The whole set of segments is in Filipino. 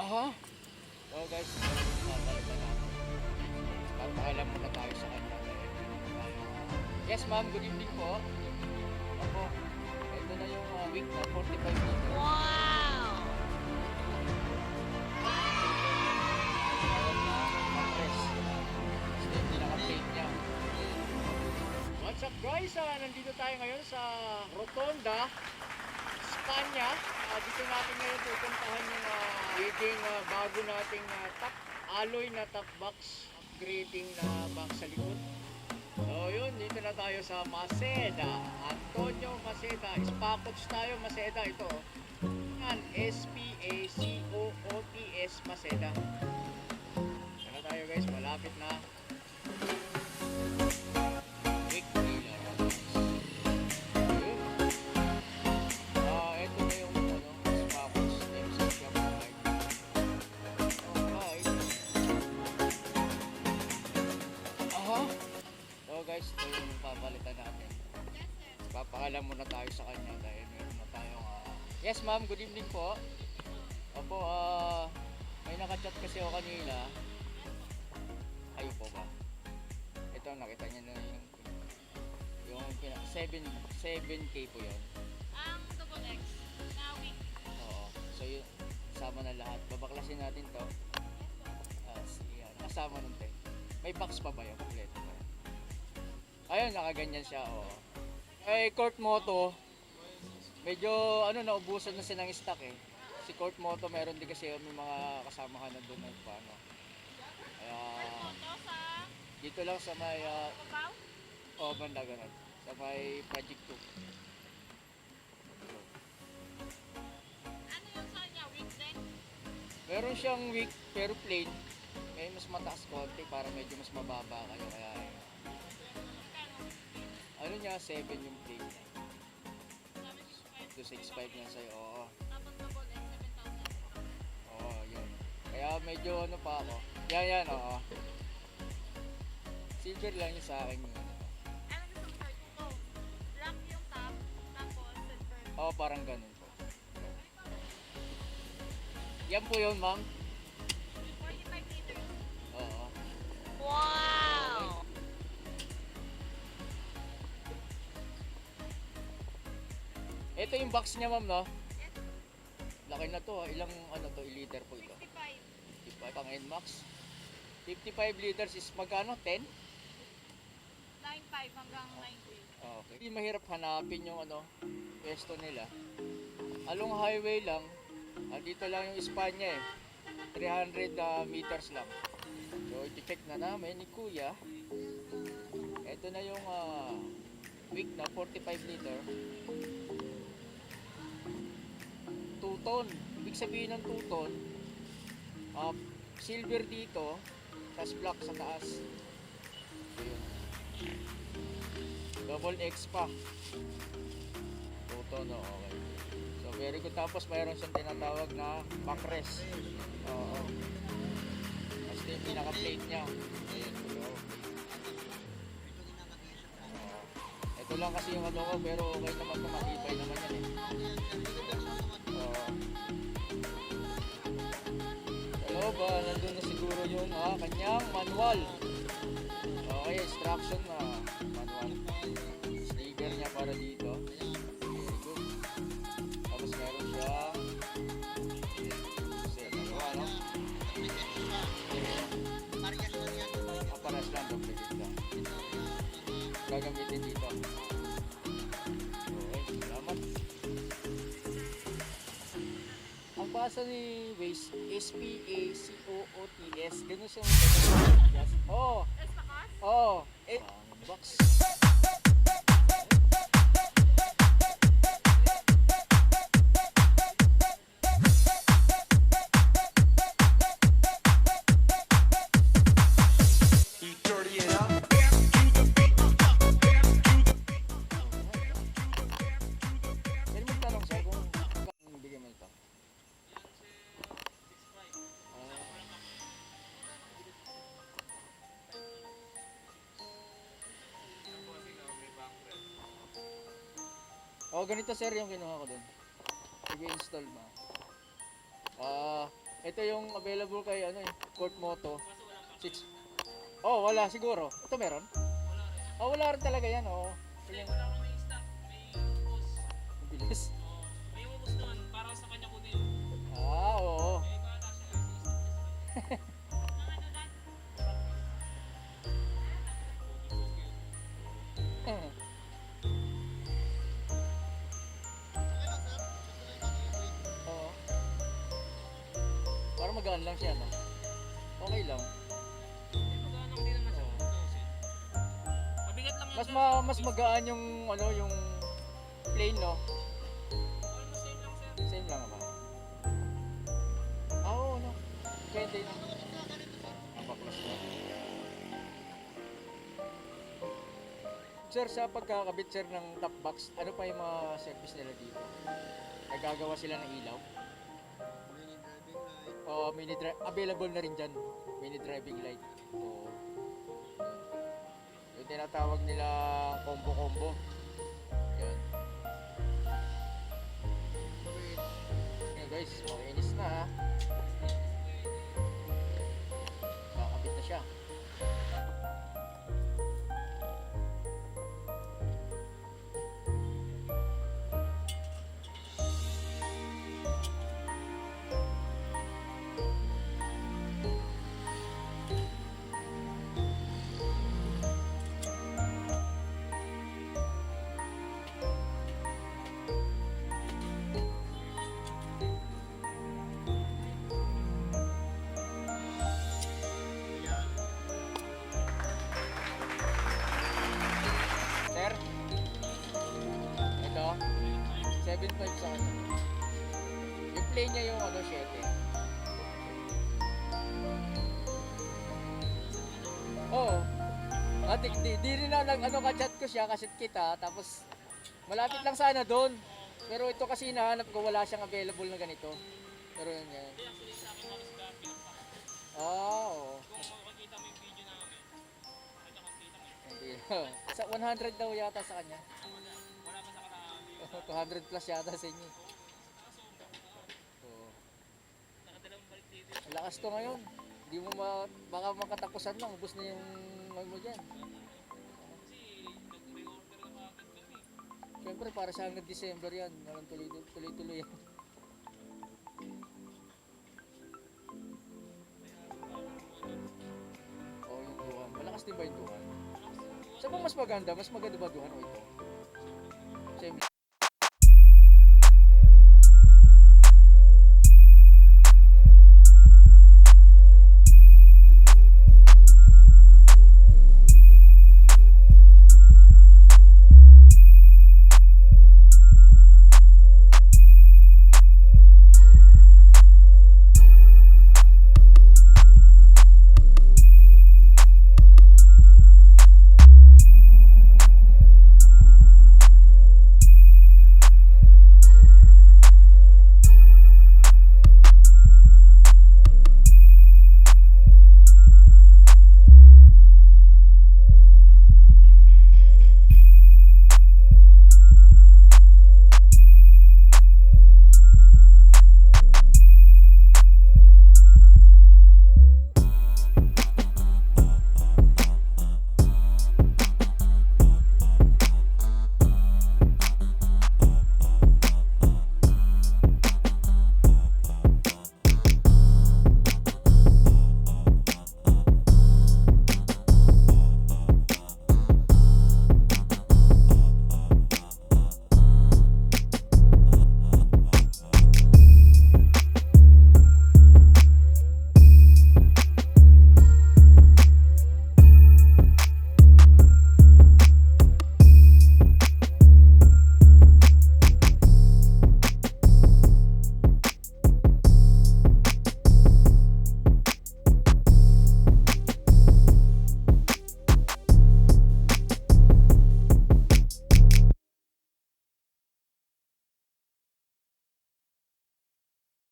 Aha. So guys, babalikan natin. Papaalam muna tayo sa kanya. Yes ma'am, good evening po. Opo, ito na yung WICK na 45 liters. Wow! Tawag na mattress. Kasi hindi naka-plate niya. What's up guys? Nandito tayo ngayon sa Rotonda, Spanya. Dito natin ngayon pupuntahan yung bago nating top alloy na top box upgrading na box sa likod. So yun, dito na tayo sa Maceda, Antonio Maceda. SPACOOTS tayo, Maceda ito. Yan, SPACOOTS Maceda. Dito na tayo guys, malapit na. WICK dealer. Ito na yung SPACOOTS MC Shop. Alright. Aha. So guys, ito yung papalitan natin. Papaalam muna tayo sa kanya dahil meron na tayong yes ma'am, good evening po. Opo, may nakachat kasi ako kanina. Ayun po ba? Ito, nakita niya na yung 7K po yun. Ang double X na WICK. Oo, so yun, kasama na lahat. Babaklasin natin to. Yan, kasama nun te. May box pa ba yun? Kompleto ba? Ayun, nakaganyan siya, oo. Ay, Court Moto, medyo naubusan na silang stock eh. Si Court Moto, meron din kasi may mga kasamahan na doon ng paano. Kaya, dito lang sa may, banda ganun. Sa may Project 2. Ano yung sa kanya? WICK din? Meron siyang WICK pero plain. May mas mataas konti para medyo mas mababa kayo. Kaya, ano niya, 7 yung plate niya. 265 niya sa'yo, oo. Tapos double X, 7,000. Oo, yun. Kaya medyo pa ako. Yan, oo. Silver lang yun sa akin yun. Ano gusto mo sir? Ito. Black yung top, tapos silver. Oo, parang ganun po. Yan po yun, ma'am. 45 liters. Oo. Wow! Ito yung box niya, ma'am, no? Yes. Laki na to, ilang liter po ito? 55. 55 ang NMAX. 55 liters is magkano? 10? 9.5 hanggang 90. Okay. Hindi mahirap hanapin yung pwesto nila. Along highway lang. Dito lang yung Espanya eh. 300 meters lang. So i-check na namin ni Kuya. Ito na yung WICK na 45 liter. 2 ton. Ibig sabihin ng 2 ton, silver dito, tas black sa taas. So yun. Double X pa. 2 ton, okay. So very good. Tapos mayroon siyang tinatawag na backrest. Oo. Kasi yung pinaka-plate niya. Ayan. So, ito lang kasi yung ko, pero okay naman ito, matibay naman yan eh. Hello ba? Nandun na siguro yung kanyang manual. Okay, instruction na manual. Sticker niya para dito. Very good. Tapos meron siya paras lang, duplicate lang. Gagamitin dito. Okay, salamat. Ang basa ni WAZE, SPACOOTS. Ganun siya. Oh. SPACOOTS? Oh. Box. Oh, ganito sir yung kinuha ko dun. I-install mo. Ito yung available kay ano eh, Court Moto. Six. Oh, wala siguro. Ito meron? Oh, wala rin talaga yan, oh. Kasi wala akong may stock, may ubos. Bilis. Oo, may ubos doon para sa kanya kunin. Ah, oo. Eh, bahala siya. I-stock niya sa kanya. Oo. Parang magaan lang siya, no? Okay lang. Eh, magkano din naman siya. Mabigat lang yan, Mas sir. mas magaan yung ano, yung plain, no? Almost same lang, sir. Same lang ba? Ah, oo, no. Pwede na. Ang baklas na. Sir, sa pagkakabit sir ng top box, ano pa yung mga service nila dito? Nagagawa sila ng ilaw? O available na rin dyan. Mini driving light. So, yung tinatawag nila combo-combo. Yan. Okay guys, makinis na ha. Kakabit na siya. Sir, ito, 7.5 sa kanya. Yung play niya yung ano, 7. Oo. Di rin na ano ka-chat ko siya, kasi kita, tapos malapit lang sana doon. Pero ito kasi hinahanap ko, wala siyang available na ganito. Pero yun yan. Hindi, actually sa akin mga scar, pinagpaka. Ah, oo. Kung makikita mo yung video namin, medyo kakita mo. Hindi. Sa 100 daw yata sa kanya. Wala pa sa karami. 200 plus yata sa inyo. Oo. Nakadalawang balik dito. Ang lakas to ngayon. Hindi mo baka makatapusan lang, ubos na yung ano mo dyan. Kasi nag-reorder na agad kami. Siyempre para sa hanggang December yan, walang tuloy-tuloy yan. Oo, yung duhan. Malakas din ba yung duhan? Saan bang mas maganda? Mas maganda ba duhan o ito? Same.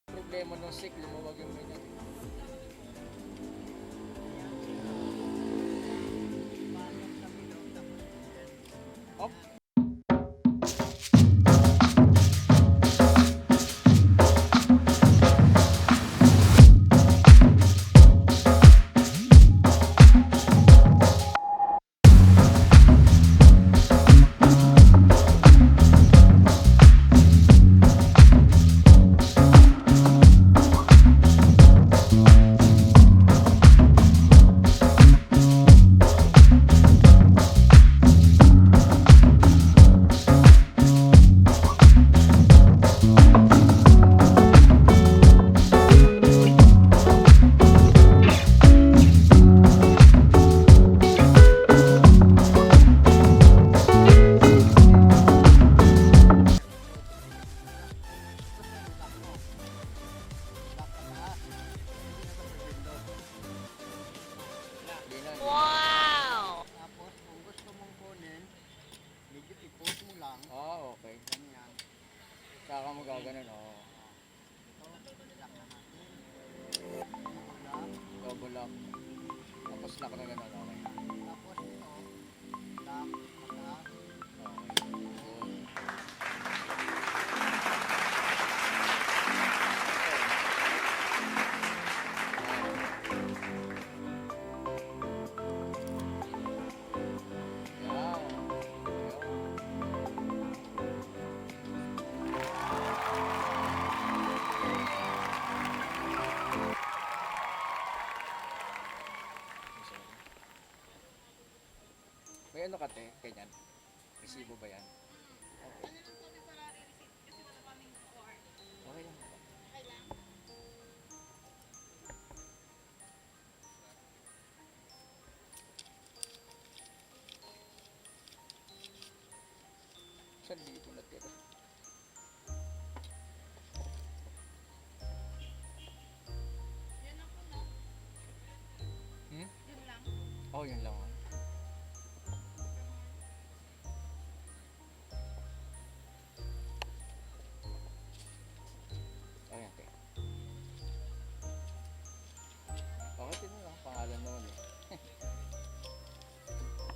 Problema nung sick, lumawag yung ganyan. Op. lock na gano'n, okay. Tapos ito, lock, mataas. Okay. Good. May ano ka te? Ganyan? Resibo ba yan? Ano lang kami para receipt kasi wala kaming core. Okay lang. Okay lang? Saan dito natira? Yan lang po, no? Hmm? Yun lang. Oh, yun lang. Ayan, te. Bakit yun lang? Pangalan naman eh.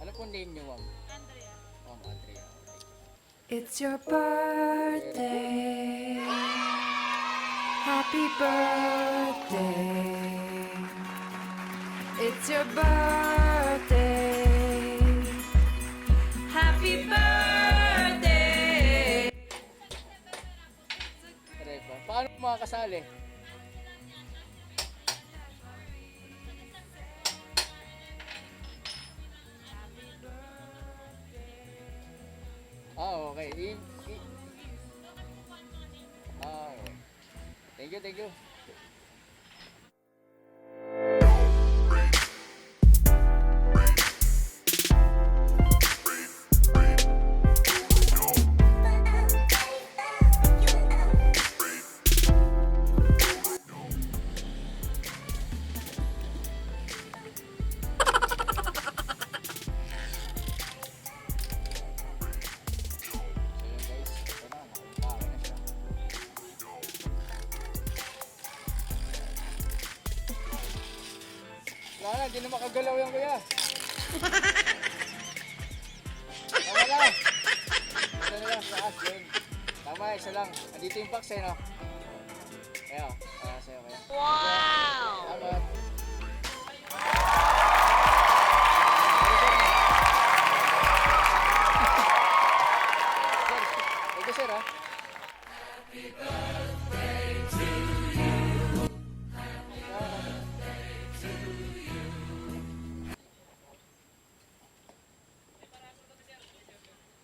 Ano po name niyo, ma'am? Andrea. Ma'am Andrea. Okay. It's your birthday. Happy birthday. It's your birthday. Happy birthday. Trepa. Paano makakasali? Okay. Okay. Thank you, thank you. So yun guys, ito na, nakapake na siya. Wala na, hindi na makagalaw yan kuya. Tama lang. Isa na lang, taas yun. Tama, isa lang. Andito yung box eh, no? Kaya, kaya sa'yo kaya. Wow! Tama. Thank you, sir, ha?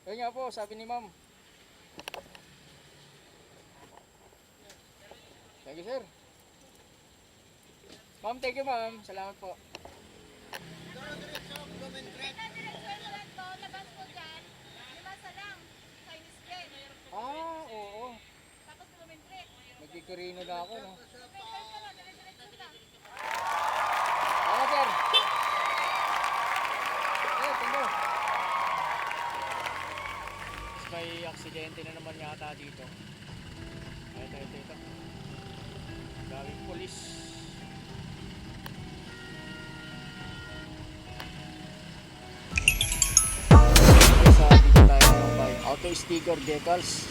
Yun nga po, sabi ni ma'am. Thank you, sir. Ma'am, thank you, ma'am. Salamat po. Labas po dyan. Limasa lang. Chinese gate. Oo. Tapos Blumentritt. Nagkikurino na ako, no? Blumentritt ka lang. Dire-diretso lang. Tama, sir. Thank you. May aksidente na naman yata dito. Ito. Galing polis. Dito tayo may auto sticker decals.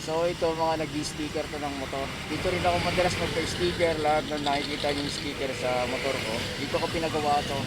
So ito mga nag-sticker to ng motor. Dito rin ako madalas magpa-sticker. Lahat na nakikita yung sticker sa motor ko. Dito ko pinagawa to.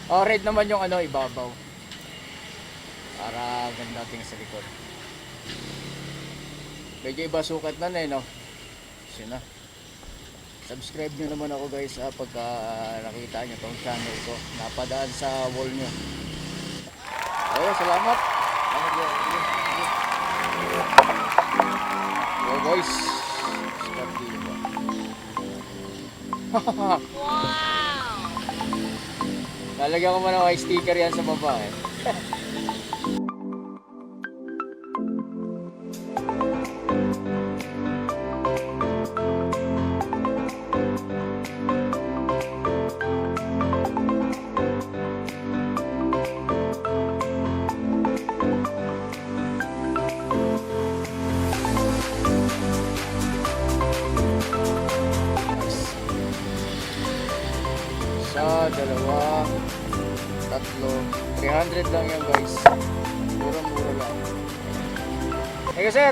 Oh, red naman yung ano, ibabaw. Para ganda tingin sa likod. Medyo iba sukat na no. Kasi na. Subscribe nyo naman ako guys pagka nakita nyo tong channel ko. Napadaan sa wall nyo. Ayun, salamat. Yo guys. Start dito. Wow! Lalagyan ko muna ng sticker yan sa baba eh. Isa, dalawa, tatlo, 300 lang yan guys. Mura-mura lang. Thank you sir.